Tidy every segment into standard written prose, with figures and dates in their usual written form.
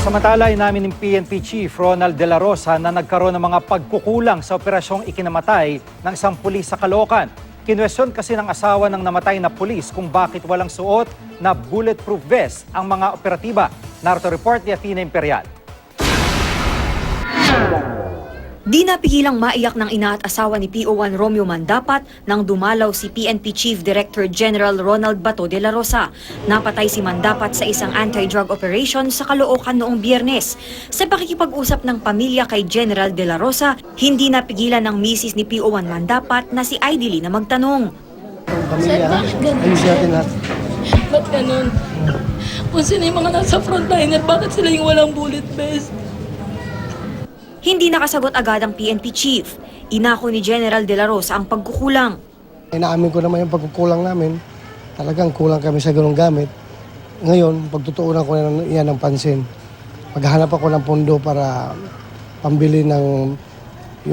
Samantala, inamin ng PNP Chief Ronald De La Rosa na nagkaroon ng mga pagkukulang sa operasyong ikinamatay ng isang pulis sa Caloocan. Kinwestiyon kasi ng asawa ng namatay na pulis kung bakit walang suot na bulletproof vest ang mga operatiba. Narito report ni Athena Imperial. Di napigilang maiyak ng ina at asawa ni PO1 Romeo Mandapat nang dumalaw si PNP Chief Director General Ronald Bato de la Rosa. Napatay si Mandapat sa isang anti-drug operation sa Caloocan noong Biyernes. Sa pakikipag-usap ng pamilya kay General de la Rosa, hindi napigilan ng misis ni PO1 Mandapat na si Idly na magtanong. Pamilya, ayos natin lahat. Ba't ganun? Kung sino yung mga nasa frontliner, bakit sila yung walang bullet vest? Hindi nakasagot agad ang PNP Chief. Inako ni General de la Rosa ang pagkukulang. Inaamin ko naman yung pagkukulang namin. Talagang kulang kami sa ganung gamit. Ngayon, pagtutuunan ko na yan ng pansin. Maghahanap ako ng pondo para pambili ng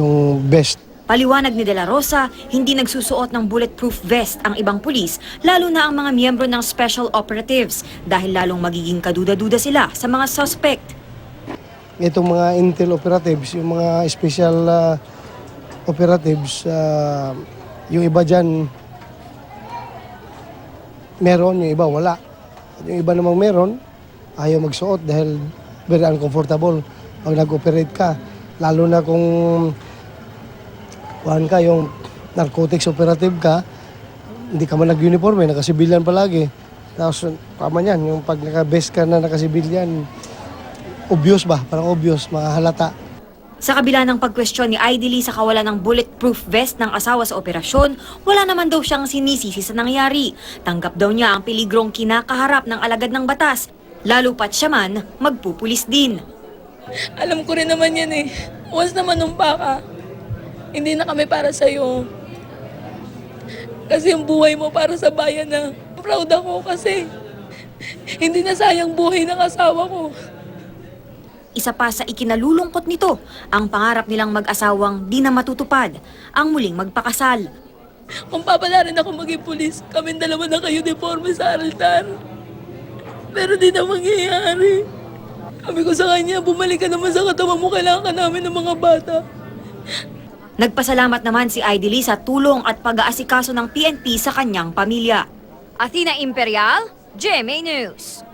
yung best. Paliwanag ni De La Rosa, hindi nagsusuot ng bulletproof vest ang ibang pulis, lalo na ang mga miyembro ng special operatives dahil lalong magiging kaduda-duda sila sa mga suspect. Itong mga intel operatives, yung mga special operatives, yung iba dyan, meron, yung iba wala. Yung iba namang meron, ayaw magsuot dahil very uncomfortable pag nag-operate ka. Lalo na kung yung narcotics operative ka, hindi ka man nag-uniforme, nakasibilyan palagi. Tapos, tama yan, yung pag naka-vest ka na nakasibilyan, obvious ba? Parang obvious, mahalata. Sa kabila ng pagkwestiyon ni Idly sa kawalan ng bulletproof vest ng asawa sa operasyon, wala naman daw siyang sinisisi sa nangyari. Tanggap daw niya ang peligrong kinakaharap ng alagad ng batas, lalo pat siya man magpupulis din. Alam ko rin naman yan eh. Once naman numpa ka, hindi na kami para sa'yo. Kasi yung buhay mo para sa bayan na. Proud ako kasi hindi na sayang buhay ng asawa ko. Isa pa sa ikinalulungkot nito, ang pangarap nilang mag-asawang di na matutupad, ang muling magpakasal. Kung papala rin ako maging pulis, kaming dalawa na kayo uniforme sa altar. Pero di na mangyayari. Sabi ko sa kanya, bumalik ka naman sa katawan mo, kailangan ka namin ng mga bata. Nagpasalamat naman si Idly sa tulong at pag-aasikaso ng PNP sa kanyang pamilya. Athena Imperial, GMA News.